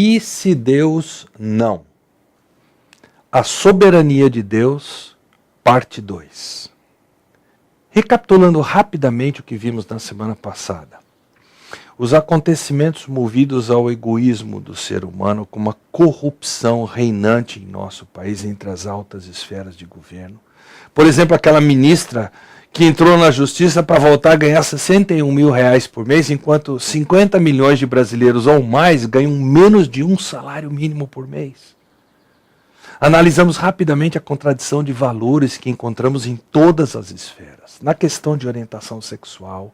E se Deus não? A soberania de Deus, parte 2. Recapitulando rapidamente o que vimos na semana passada. Os acontecimentos movidos ao egoísmo do ser humano, com uma corrupção reinante em nosso país entre as altas esferas de governo. Por exemplo, aquela ministra que entrou na justiça para voltar a ganhar 61 mil reais por mês, enquanto 50 milhões de brasileiros ou mais ganham menos de um salário mínimo por mês. Analisamos rapidamente a contradição de valores que encontramos em todas as esferas. Na questão de orientação sexual,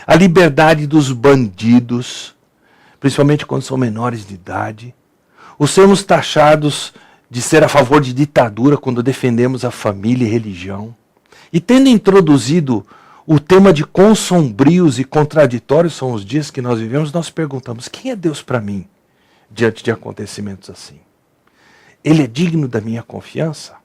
a liberdade dos bandidos, principalmente quando são menores de idade, os sermos taxados de ser a favor de ditadura quando defendemos a família e religião, e tendo introduzido o tema de quão sombrios e contraditórios são os dias que nós vivemos, nós perguntamos, quem é Deus para mim diante de acontecimentos assim? Ele é digno da minha confiança?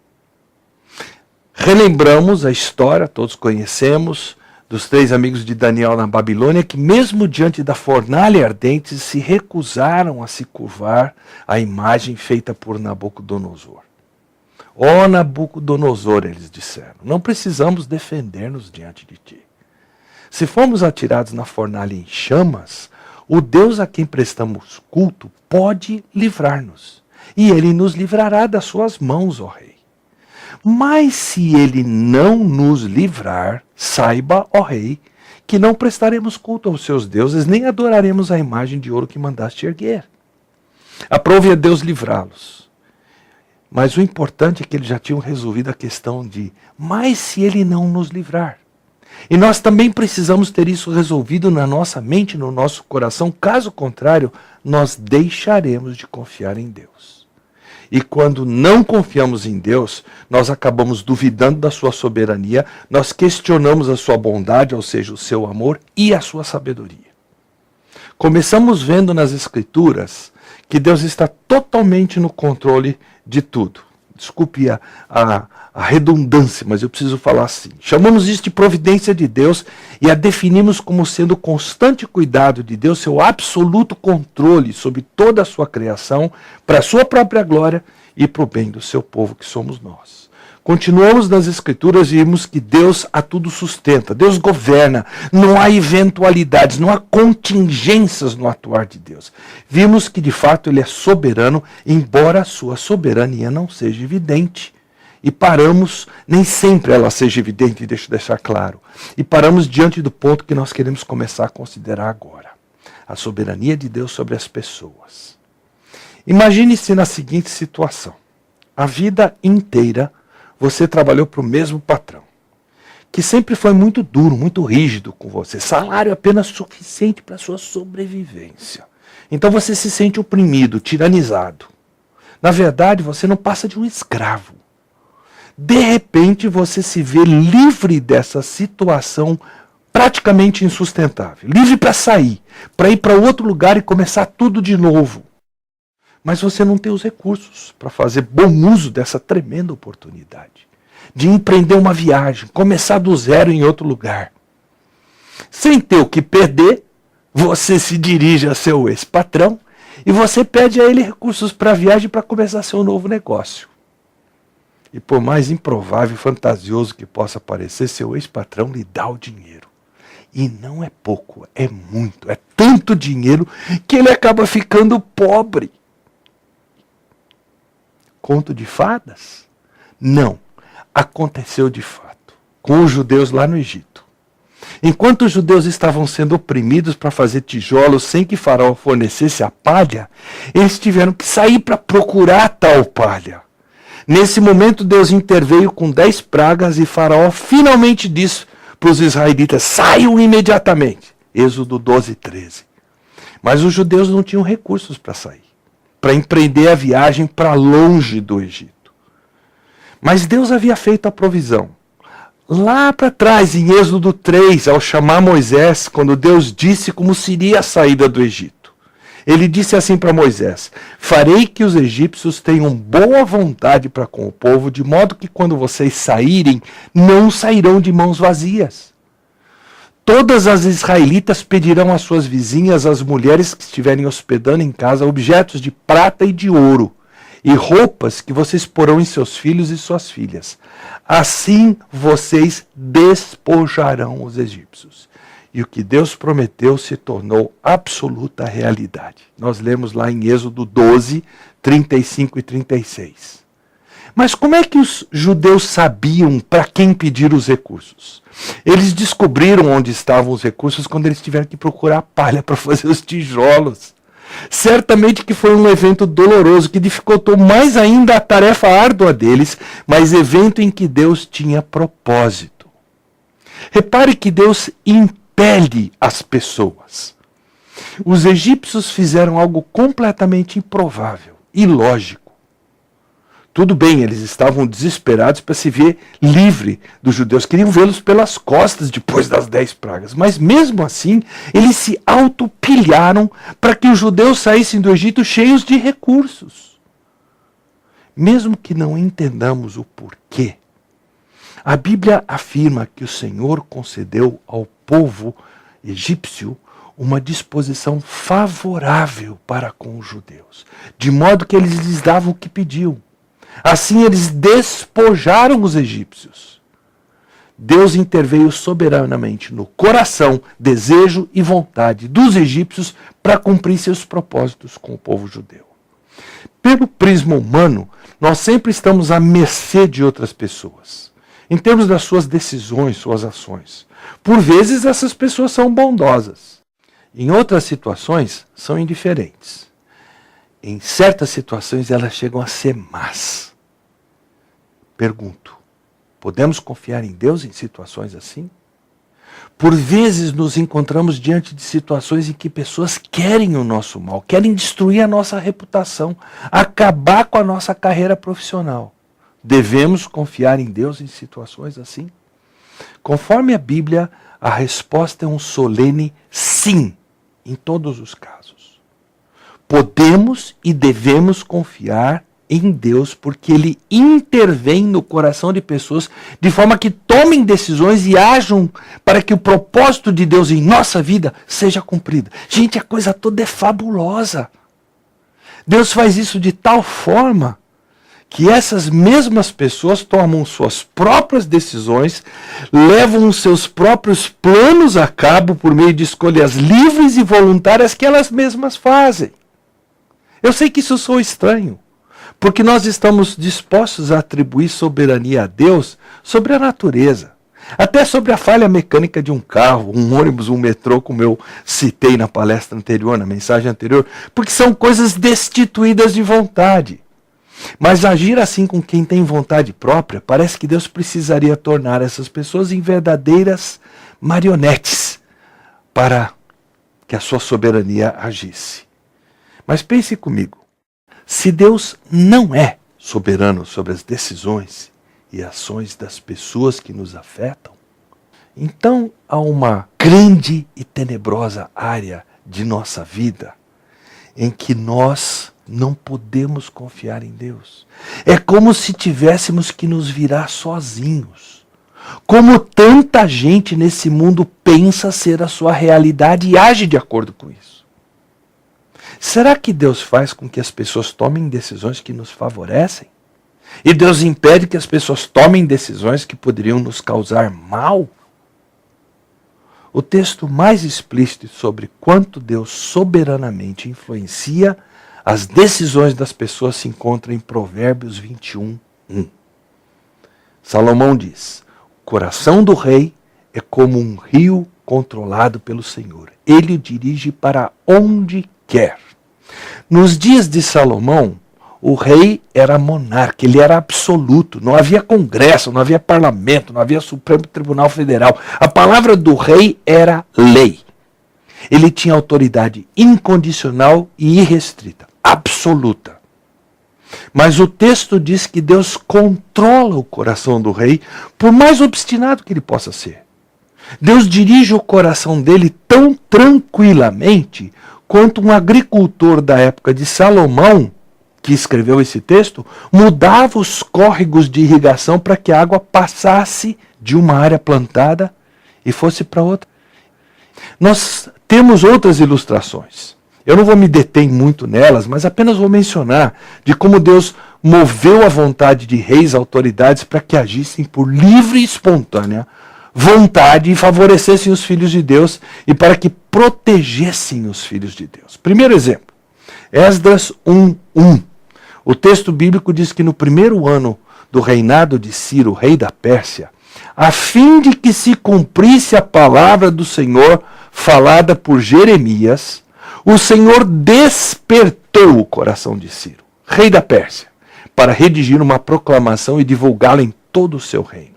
Relembramos a história, todos conhecemos, dos 3 amigos de Daniel na Babilônia, que mesmo diante da fornalha ardente se recusaram a se curvar à imagem feita por Nabucodonosor. Ó Nabucodonosor, eles disseram, não precisamos defender-nos diante de ti. Se formos atirados na fornalha em chamas, o Deus a quem prestamos culto pode livrar-nos. E ele nos livrará das suas mãos, ó rei. Mas se ele não nos livrar, saiba, ó rei, que não prestaremos culto aos seus deuses, nem adoraremos a imagem de ouro que mandaste erguer. Aprove a Deus livrá-los. Mas o importante é que eles já tinham resolvido a questão de, mas se ele não nos livrar? E nós também precisamos ter isso resolvido na nossa mente, no nosso coração, caso contrário, nós deixaremos de confiar em Deus. E quando não confiamos em Deus, nós acabamos duvidando da sua soberania, nós questionamos a sua bondade, ou seja, o seu amor e a sua sabedoria. Começamos vendo nas Escrituras que Deus está totalmente no controle de tudo. Desculpe a redundância, mas eu preciso falar assim. Chamamos isso de providência de Deus e a definimos como sendo o constante cuidado de Deus, seu absoluto controle sobre toda a sua criação, para a sua própria glória e para o bem do seu povo que somos nós. Continuamos nas Escrituras e vimos que Deus a tudo sustenta, Deus governa, não há eventualidades, não há contingências no atuar de Deus. Vimos que de fato Ele é soberano, embora a sua soberania não seja evidente. E paramos, nem sempre ela seja evidente, deixa eu deixar claro, e paramos diante do ponto que nós queremos começar a considerar agora. A soberania de Deus sobre as pessoas. Imagine-se na seguinte situação, a vida inteira, você trabalhou para o mesmo patrão, que sempre foi muito duro, muito rígido com você. Salário apenas suficiente para a sua sobrevivência. Então você se sente oprimido, tiranizado. Na verdade, você não passa de um escravo. De repente, você se vê livre dessa situação praticamente insustentável. Livre para sair, para ir para outro lugar e começar tudo de novo. Mas você não tem os recursos para fazer bom uso dessa tremenda oportunidade de empreender uma viagem, começar do zero em outro lugar. Sem ter o que perder, você se dirige a seu ex-patrão e você pede a ele recursos para a viagem para começar seu novo negócio. E por mais improvável e fantasioso que possa parecer, seu ex-patrão lhe dá o dinheiro. E não é pouco, é muito, é tanto dinheiro que ele acaba ficando pobre. Conto de fadas? Não. Aconteceu de fato. Com os judeus lá no Egito. Enquanto os judeus estavam sendo oprimidos para fazer tijolos sem que Faraó fornecesse a palha, eles tiveram que sair para procurar tal palha. Nesse momento Deus interveio com 10 pragas e Faraó finalmente disse para os israelitas, saiam imediatamente. Êxodo 12, 13. Mas os judeus não tinham recursos para sair, para empreender a viagem para longe do Egito. Mas Deus havia feito a provisão. Lá para trás, em Êxodo 3, ao chamar Moisés, quando Deus disse como seria a saída do Egito. Ele disse assim para Moisés, farei que os egípcios tenham boa vontade para com o povo, de modo que quando vocês saírem, não sairão de mãos vazias. Todas as israelitas pedirão às suas vizinhas, às mulheres que estiverem hospedando em casa, objetos de prata e de ouro, e roupas que vocês porão em seus filhos e suas filhas. Assim vocês despojarão os egípcios. E o que Deus prometeu se tornou absoluta realidade. Nós lemos lá em Êxodo 12, 35 e 36. Mas como é que os judeus sabiam para quem pedir os recursos? Eles descobriram onde estavam os recursos quando eles tiveram que procurar palha para fazer os tijolos. Certamente que foi um evento doloroso que dificultou mais ainda a tarefa árdua deles, mas evento em que Deus tinha propósito. Repare que Deus impele as pessoas. Os egípcios fizeram algo completamente improvável, ilógico. Tudo bem, eles estavam desesperados para se ver livre dos judeus. Queriam vê-los pelas costas depois das 10 pragas. Mas mesmo assim, eles se autopilharam para que os judeus saíssem do Egito cheios de recursos. Mesmo que não entendamos o porquê, a Bíblia afirma que o Senhor concedeu ao povo egípcio uma disposição favorável para com os judeus, de modo que eles lhes davam o que pediam. Assim eles despojaram os egípcios. Deus interveio soberanamente no coração, desejo e vontade dos egípcios para cumprir seus propósitos com o povo judeu. Pelo prisma humano, nós sempre estamos à mercê de outras pessoas, em termos das suas decisões, suas ações. Por vezes essas pessoas são bondosas. Em outras situações, são indiferentes. Em certas situações, elas chegam a ser más. Pergunto, podemos confiar em Deus em situações assim? Por vezes nos encontramos diante de situações em que pessoas querem o nosso mal, querem destruir a nossa reputação, acabar com a nossa carreira profissional. Devemos confiar em Deus em situações assim? Conforme a Bíblia, a resposta é um solene sim, em todos os casos. Podemos e devemos confiar em Deus, porque Ele intervém no coração de pessoas de forma que tomem decisões e ajam para que o propósito de Deus em nossa vida seja cumprido. Gente, a coisa toda é fabulosa. Deus faz isso de tal forma que essas mesmas pessoas tomam suas próprias decisões, levam os seus próprios planos a cabo por meio de escolhas livres e voluntárias que elas mesmas fazem. Eu sei que isso soa estranho, porque nós estamos dispostos a atribuir soberania a Deus sobre a natureza, até sobre a falha mecânica de um carro, um ônibus, um metrô, como eu citei na palestra anterior, na mensagem anterior, porque são coisas destituídas de vontade. Mas agir assim com quem tem vontade própria, parece que Deus precisaria tornar essas pessoas em verdadeiras marionetes para que a sua soberania agisse. Mas pense comigo, se Deus não é soberano sobre as decisões e ações das pessoas que nos afetam, então há uma grande e tenebrosa área de nossa vida em que nós não podemos confiar em Deus. É como se tivéssemos que nos virar sozinhos. Como tanta gente nesse mundo pensa ser a sua realidade e age de acordo com isso. Será que Deus faz com que as pessoas tomem decisões que nos favorecem? E Deus impede que as pessoas tomem decisões que poderiam nos causar mal? O texto mais explícito sobre quanto Deus soberanamente influencia as decisões das pessoas se encontra em Provérbios 21:1. Salomão diz: o coração do rei é como um rio controlado pelo Senhor. Ele o dirige para onde quer. Nos dias de Salomão, o rei era monarca, ele era absoluto. Não havia congresso, não havia parlamento, não havia Supremo Tribunal Federal. A palavra do rei era lei. Ele tinha autoridade incondicional e irrestrita, absoluta. Mas o texto diz que Deus controla o coração do rei, por mais obstinado que ele possa ser. Deus dirige o coração dele tão tranquilamente quanto um agricultor da época de Salomão, que escreveu esse texto, mudava os córregos de irrigação para que a água passasse de uma área plantada e fosse para outra. Nós temos outras ilustrações. Eu não vou me deter muito nelas, mas apenas vou mencionar de como Deus moveu a vontade de reis e autoridades para que agissem por livre e espontânea vontade e favorecessem os filhos de Deus e para que protegessem os filhos de Deus. Primeiro exemplo, Esdras 1:1. O texto bíblico diz que no primeiro ano do reinado de Ciro, rei da Pérsia, a fim de que se cumprisse a palavra do Senhor falada por Jeremias, o Senhor despertou o coração de Ciro, rei da Pérsia, para redigir uma proclamação e divulgá-la em todo o seu reino.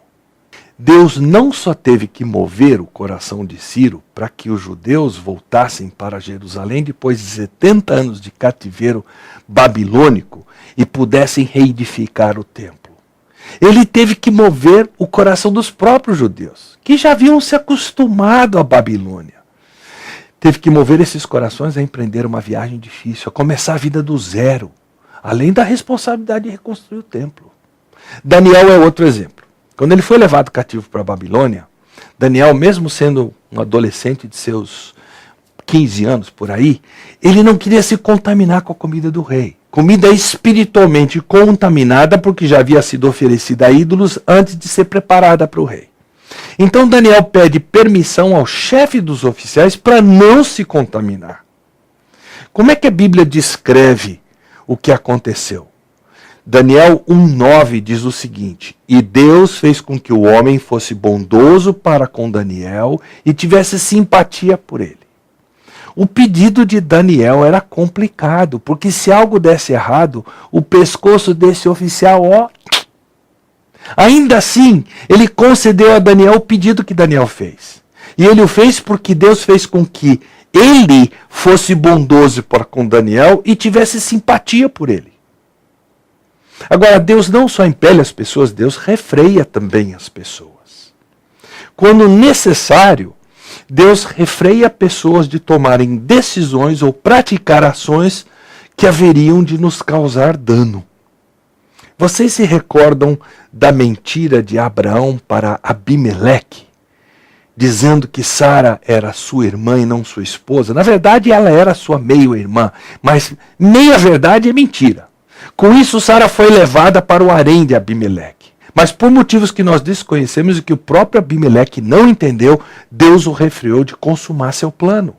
Deus não só teve que mover o coração de Ciro para que os judeus voltassem para Jerusalém depois de 70 anos de cativeiro babilônico e pudessem reedificar o templo. Ele teve que mover o coração dos próprios judeus, que já haviam se acostumado à Babilônia. Teve que mover esses corações a empreender uma viagem difícil, a começar a vida do zero, além da responsabilidade de reconstruir o templo. Daniel é outro exemplo. Quando ele foi levado cativo para a Babilônia, Daniel, mesmo sendo um adolescente de seus 15 anos por aí, ele não queria se contaminar com a comida do rei. Comida espiritualmente contaminada porque já havia sido oferecida a ídolos antes de ser preparada para o rei. Então Daniel pede permissão ao chefe dos oficiais para não se contaminar. Como é que a Bíblia descreve o que aconteceu? Daniel 1:9 diz o seguinte: e Deus fez com que o homem fosse bondoso para com Daniel e tivesse simpatia por ele. O pedido de Daniel era complicado, porque se algo desse errado, o pescoço desse oficial, Ainda assim, ele concedeu a Daniel o pedido que Daniel fez. E ele o fez porque Deus fez com que ele fosse bondoso para com Daniel e tivesse simpatia por ele. Agora, Deus não só impele as pessoas, Deus refreia também as pessoas. Quando necessário, Deus refreia pessoas de tomarem decisões ou praticar ações que haveriam de nos causar dano. Vocês se recordam da mentira de Abraão para Abimeleque, dizendo que Sara era sua irmã e não sua esposa? Na verdade, ela era sua meio-irmã, mas meia verdade é mentira. Com isso, Sara foi levada para o harém de Abimeleque. Mas por motivos que nós desconhecemos e que o próprio Abimeleque não entendeu, Deus o refreou de consumar seu plano.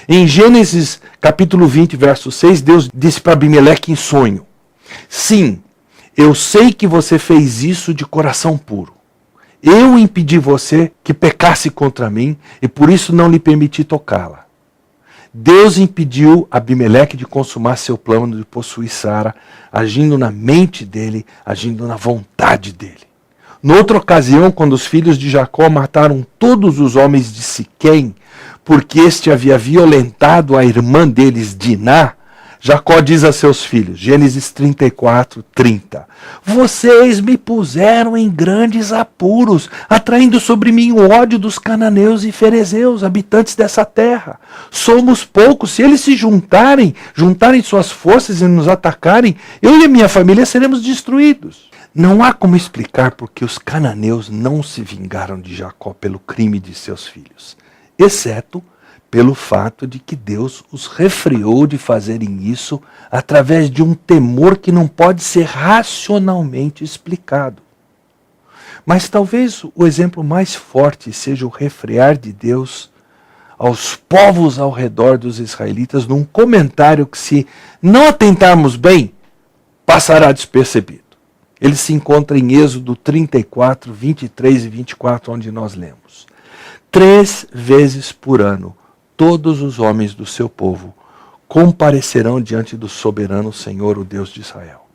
Em Gênesis capítulo 20, verso 6, Deus disse para Abimeleque em sonho: sim, eu sei que você fez isso de coração puro. Eu impedi você que pecasse contra mim e por isso não lhe permiti tocá-la. Deus impediu Abimeleque de consumar seu plano de possuir Sara, agindo na mente dele, agindo na vontade dele. Noutra ocasião, quando os filhos de Jacó mataram todos os homens de Siquém, porque este havia violentado a irmã deles, Diná, Jacó diz a seus filhos, Gênesis 34:30, vocês me puseram em grandes apuros, atraindo sobre mim o ódio dos cananeus e ferezeus, habitantes dessa terra. Somos poucos, se eles se juntarem suas forças e nos atacarem, eu e a minha família seremos destruídos. Não há como explicar porque os cananeus não se vingaram de Jacó pelo crime de seus filhos, exceto pelo fato de que Deus os refreou de fazerem isso através de um temor que não pode ser racionalmente explicado. Mas talvez o exemplo mais forte seja o refrear de Deus aos povos ao redor dos israelitas num comentário que, se não atentarmos bem, passará despercebido. Ele se encontra em Êxodo 34, 23 e 24, onde nós lemos: 3 vezes por ano, todos os homens do seu povo comparecerão diante do soberano Senhor, o Deus de Israel.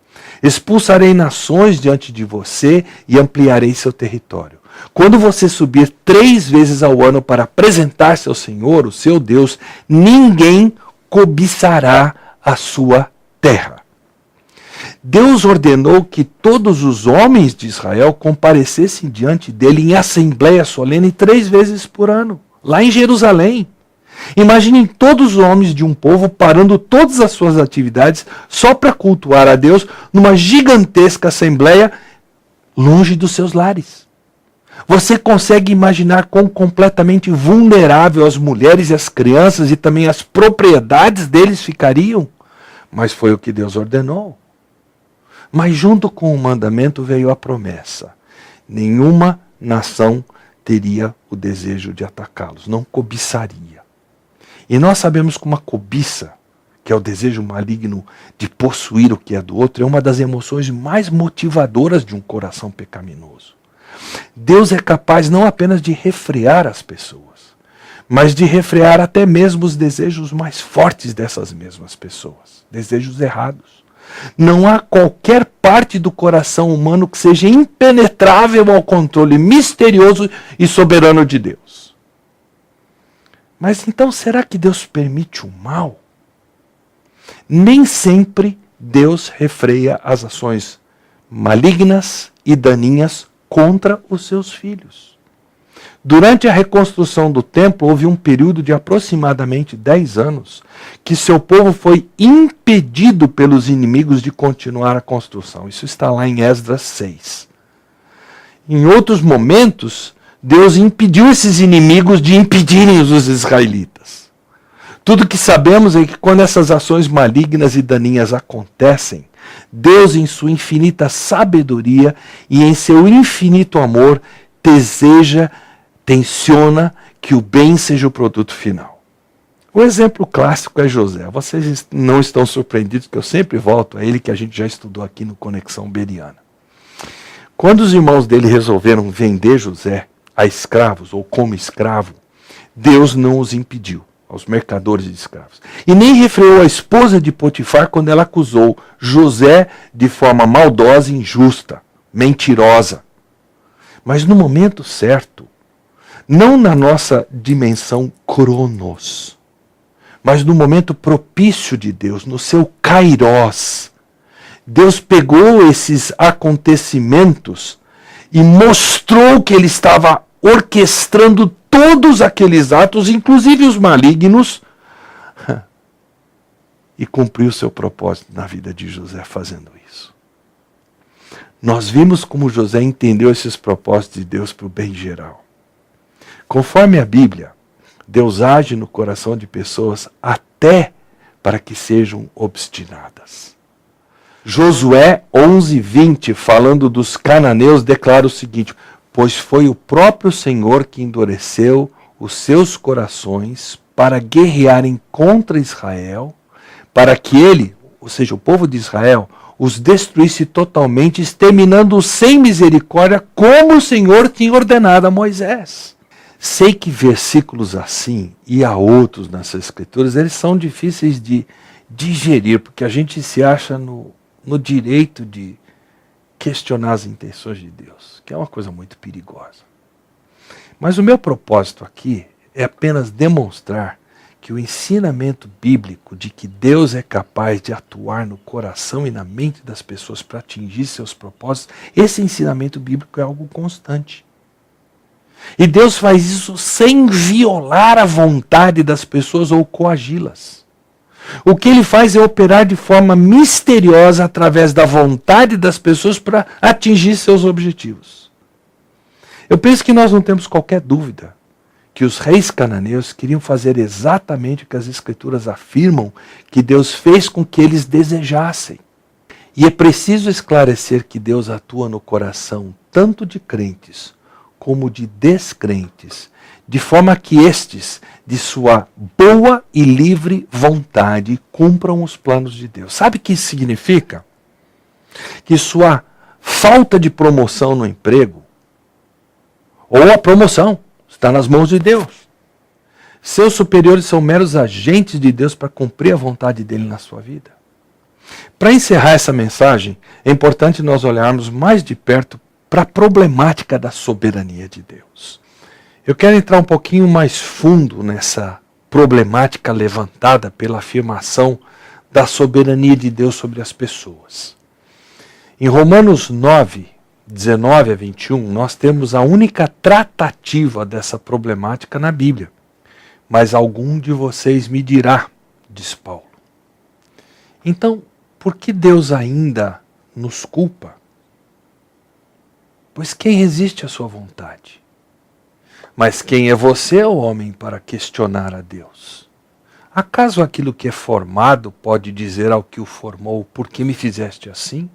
Expulsarei nações diante de você e ampliarei seu território. Quando você subir 3 vezes ao ano para apresentar-se ao Senhor, o seu Deus, ninguém cobiçará a sua terra. Deus ordenou que todos os homens de Israel comparecessem diante dele em assembleia solene 3 vezes por ano, lá em Jerusalém. Imaginem todos os homens de um povo parando todas as suas atividades só para cultuar a Deus numa gigantesca assembleia longe dos seus lares. Você consegue imaginar quão completamente vulnerável as mulheres e as crianças e também as propriedades deles ficariam? Mas foi o que Deus ordenou. Mas junto com o mandamento veio a promessa. Nenhuma nação teria o desejo de atacá-los, não cobiçaria. E nós sabemos que uma cobiça, que é o desejo maligno de possuir o que é do outro, é uma das emoções mais motivadoras de um coração pecaminoso. Deus é capaz não apenas de refrear as pessoas, mas de refrear até mesmo os desejos mais fortes dessas mesmas pessoas, desejos errados. Não há qualquer parte do coração humano que seja impenetrável ao controle misterioso e soberano de Deus. Mas então, será que Deus permite o mal? Nem sempre Deus refreia as ações malignas e daninhas contra os seus filhos. Durante a reconstrução do templo, houve um período de aproximadamente 10 anos que seu povo foi impedido pelos inimigos de continuar a construção. Isso está lá em Esdras 6. Em outros momentos, Deus impediu esses inimigos de impedirem os israelitas. Tudo que sabemos é que quando essas ações malignas e daninhas acontecem, Deus, em sua infinita sabedoria e em seu infinito amor, tensiona que o bem seja o produto final. O exemplo clássico é José. Vocês não estão surpreendidos que eu sempre volto a ele, que a gente já estudou aqui no Conexão Beriana. Quando os irmãos dele resolveram vender José a escravos ou como escravo, Deus não os impediu, aos mercadores de escravos. E nem refreou a esposa de Potifar quando ela acusou José de forma maldosa e injusta, mentirosa. Mas no momento certo, não na nossa dimensão cronos, mas no momento propício de Deus, no seu kairós, Deus pegou esses acontecimentos e mostrou que ele estava orquestrando todos aqueles atos, inclusive os malignos, e cumpriu seu propósito na vida de José fazendo isso. Nós vimos como José entendeu esses propósitos de Deus para o bem geral. Conforme a Bíblia, Deus age no coração de pessoas até para que sejam obstinadas. Josué 11:20, falando dos cananeus, declara o seguinte: pois foi o próprio Senhor que endureceu os seus corações para guerrearem contra Israel, para que ele, ou seja, o povo de Israel, os destruísse totalmente, exterminando-os sem misericórdia, como o Senhor tinha ordenado a Moisés. Sei que versículos assim, e há outros nessas escrituras, eles são difíceis de digerir, porque a gente se acha no direito de questionar as intenções de Deus, que é uma coisa muito perigosa. Mas o meu propósito aqui é apenas demonstrar que o ensinamento bíblico de que Deus é capaz de atuar no coração e na mente das pessoas para atingir seus propósitos, esse ensinamento bíblico é algo constante. E Deus faz isso sem violar a vontade das pessoas ou coagi-las. O que ele faz é operar de forma misteriosa através da vontade das pessoas para atingir seus objetivos. Eu penso que nós não temos qualquer dúvida que os reis cananeus queriam fazer exatamente o que as Escrituras afirmam que Deus fez com que eles desejassem. E é preciso esclarecer que Deus atua no coração tanto de crentes como de descrentes, de forma que estes, de sua boa e livre vontade, cumpram os planos de Deus. Sabe o que isso significa? Que sua falta de promoção no emprego, ou a promoção, está nas mãos de Deus. Seus superiores são meros agentes de Deus para cumprir a vontade dele na sua vida. Para encerrar essa mensagem, é importante nós olharmos mais de perto para a problemática da soberania de Deus. Eu quero entrar um pouquinho mais fundo nessa problemática levantada pela afirmação da soberania de Deus sobre as pessoas. Em Romanos 9, 19 a 21, nós temos a única tratativa dessa problemática na Bíblia. Mas algum de vocês me dirá, diz Paulo. Então, por que Deus ainda nos culpa? Pois quem resiste à sua vontade? Mas quem é você, ó homem, para questionar a Deus? Acaso aquilo que é formado pode dizer ao que o formou, por que me fizeste assim?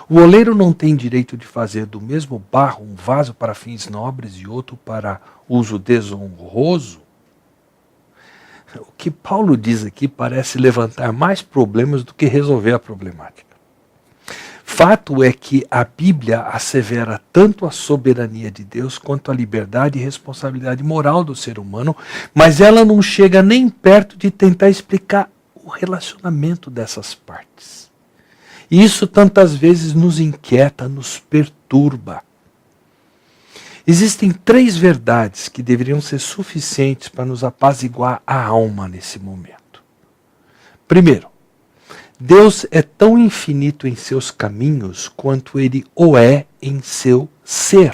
O oleiro não tem direito de fazer do mesmo barro um vaso para fins nobres e outro para uso desonroso? O que Paulo diz aqui parece levantar mais problemas do que resolver a problemática. Fato é que a Bíblia assevera tanto a soberania de Deus quanto a liberdade e responsabilidade moral do ser humano, mas ela não chega nem perto de tentar explicar o relacionamento dessas partes. E isso tantas vezes nos inquieta, nos perturba. Existem 3 verdades que deveriam ser suficientes para nos apaziguar a alma nesse momento. Primeiro, Deus é tão infinito em seus caminhos quanto Ele o é em seu ser.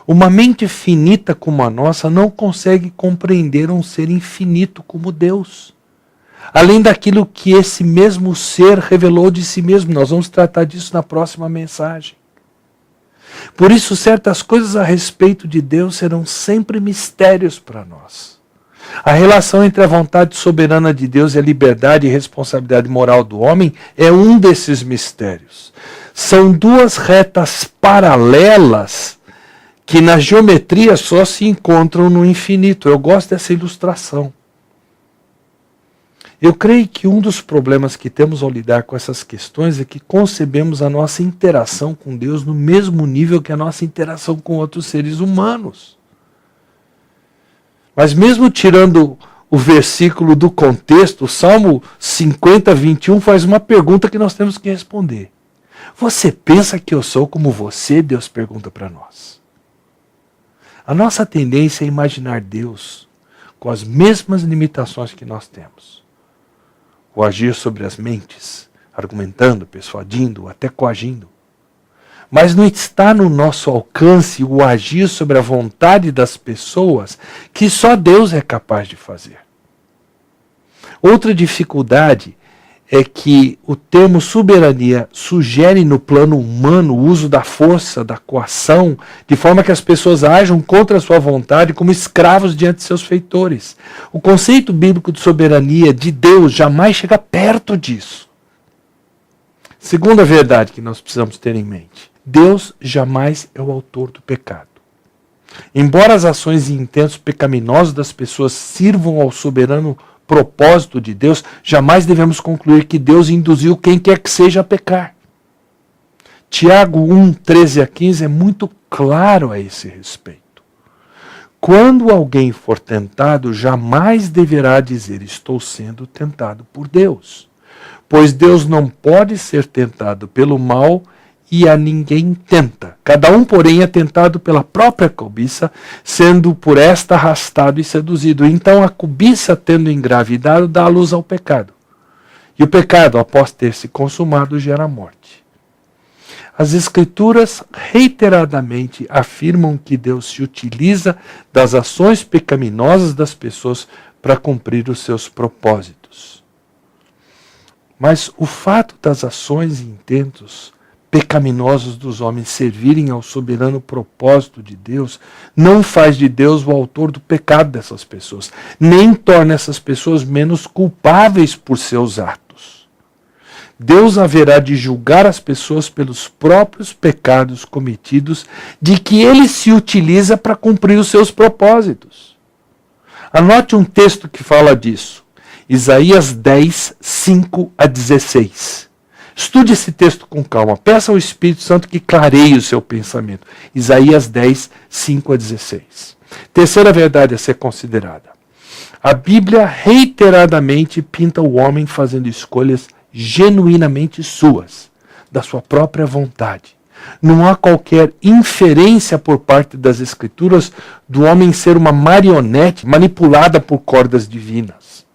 Uma mente finita como a nossa não consegue compreender um ser infinito como Deus. Além daquilo que esse mesmo ser revelou de si mesmo. Nós vamos tratar disso na próxima mensagem. Por isso, certas coisas a respeito de Deus serão sempre mistérios para nós. A relação entre a vontade soberana de Deus e a liberdade e responsabilidade moral do homem é um desses mistérios. São 2 retas paralelas que na geometria só se encontram no infinito. Eu gosto dessa ilustração. Eu creio que um dos problemas que temos ao lidar com essas questões é que concebemos a nossa interação com Deus no mesmo nível que a nossa interação com outros seres humanos. Mas mesmo tirando o versículo do contexto, o Salmo 50, 21 faz uma pergunta que nós temos que responder. Você pensa que eu sou como você? Deus pergunta para nós. A nossa tendência é imaginar Deus com as mesmas limitações que nós temos. O agir sobre as mentes, argumentando, persuadindo, até coagindo. Mas não está no nosso alcance o agir sobre a vontade das pessoas que só Deus é capaz de fazer. Outra dificuldade é que o termo soberania sugere no plano humano o uso da força, da coação, de forma que as pessoas ajam contra a sua vontade como escravos diante de seus feitores. O conceito bíblico de soberania de Deus jamais chega perto disso. Segunda verdade que nós precisamos ter em mente. Deus jamais é o autor do pecado. Embora as ações e intentos pecaminosos das pessoas sirvam ao soberano propósito de Deus, jamais devemos concluir que Deus induziu quem quer que seja a pecar. Tiago 1, 13 a 15 é muito claro a esse respeito. Quando alguém for tentado, jamais deverá dizer: estou sendo tentado por Deus. Pois Deus não pode ser tentado pelo mal e a ninguém tenta. Cada um, porém, é tentado pela própria cobiça, sendo por esta arrastado e seduzido. Então a cobiça, tendo engravidado, dá luz ao pecado. E o pecado, após ter se consumado, gera morte. As Escrituras reiteradamente afirmam que Deus se utiliza das ações pecaminosas das pessoas para cumprir os seus propósitos. Mas o fato das ações e intentos pecaminosos dos homens servirem ao soberano propósito de Deus, não faz de Deus o autor do pecado dessas pessoas, nem torna essas pessoas menos culpáveis por seus atos. Deus haverá de julgar as pessoas pelos próprios pecados cometidos, de que ele se utiliza para cumprir os seus propósitos. Anote um texto que fala disso. Isaías 10, 5 a 16. Estude esse texto com calma. Peça ao Espírito Santo que clareie o seu pensamento. Isaías 10, 5 a 16. Terceira verdade a ser considerada. A Bíblia reiteradamente pinta o homem fazendo escolhas genuinamente suas, da sua própria vontade. Não há qualquer inferência por parte das Escrituras do homem ser uma marionete manipulada por cordas divinas.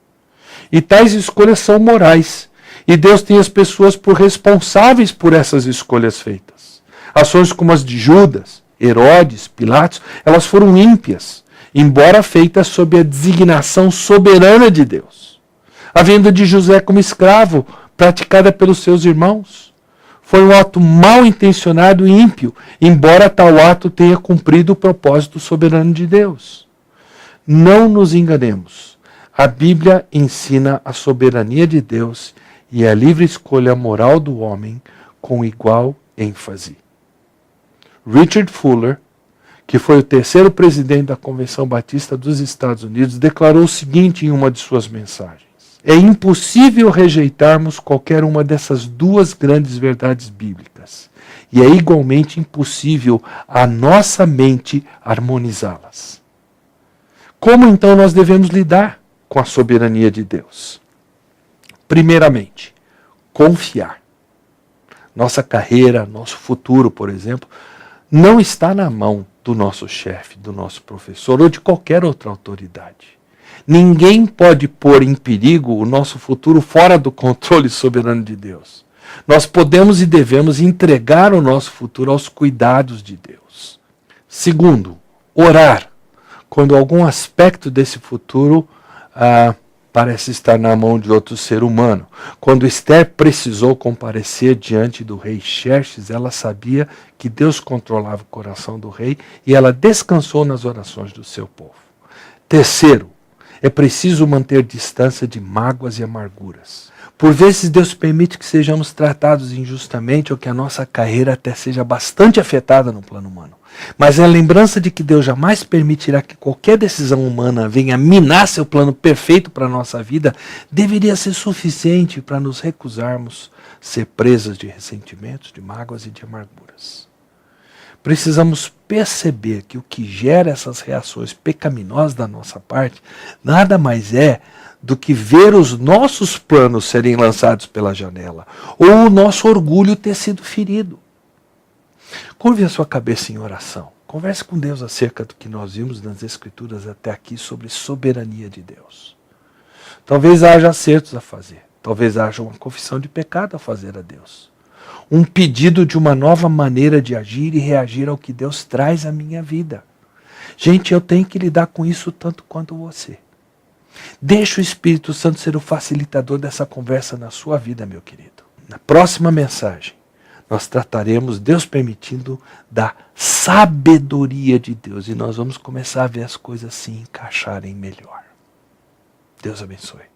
E tais escolhas são morais. E Deus tem as pessoas por responsáveis por essas escolhas feitas. Ações como as de Judas, Herodes, Pilatos, elas foram ímpias, embora feitas sob a designação soberana de Deus. A venda de José como escravo, praticada pelos seus irmãos, Foi um ato mal intencionado e ímpio, embora tal ato tenha cumprido o propósito soberano de Deus. Não nos enganemos. A Bíblia ensina a soberania de Deus e a livre escolha moral do homem com igual ênfase. Richard Fuller, que foi o terceiro presidente da Convenção Batista dos Estados Unidos, declarou o seguinte em uma de suas mensagens: é impossível rejeitarmos qualquer uma dessas duas grandes verdades bíblicas, e é igualmente impossível a nossa mente harmonizá-las. Como então nós devemos lidar com a soberania de Deus? Primeiramente, confiar. Nossa carreira, nosso futuro, por exemplo, não está na mão do nosso chefe, do nosso professor ou de qualquer outra autoridade. Ninguém pode pôr em perigo o nosso futuro fora do controle soberano de Deus. Nós podemos e devemos entregar o nosso futuro aos cuidados de Deus. Segundo, orar quando algum aspecto desse futuro parece estar na mão de outro ser humano. Quando Esther precisou comparecer diante do rei Xerxes, ela sabia que Deus controlava o coração do rei e ela descansou nas orações do seu povo. Terceiro, é preciso manter distância de mágoas e amarguras. Por vezes Deus permite que sejamos tratados injustamente ou que a nossa carreira até seja bastante afetada no plano humano. Mas a lembrança de que Deus jamais permitirá que qualquer decisão humana venha minar seu plano perfeito para a nossa vida deveria ser suficiente para nos recusarmos ser presas de ressentimentos, de mágoas e de amarguras. Precisamos perceber que o que gera essas reações pecaminosas da nossa parte nada mais é do que ver os nossos planos serem lançados pela janela ou o nosso orgulho ter sido ferido. Curve a sua cabeça em oração. Converse com Deus acerca do que nós vimos nas Escrituras até aqui sobre soberania de Deus. Talvez haja acertos a fazer. Talvez haja uma confissão de pecado a fazer a Deus. Um pedido de uma nova maneira de agir e reagir ao que Deus traz à minha vida. Gente, eu tenho que lidar com isso tanto quanto você. Deixa o Espírito Santo ser o facilitador dessa conversa na sua vida, meu querido. Na próxima mensagem, nós trataremos, Deus permitindo, da sabedoria de Deus. E nós vamos começar a ver as coisas se encaixarem melhor. Deus abençoe.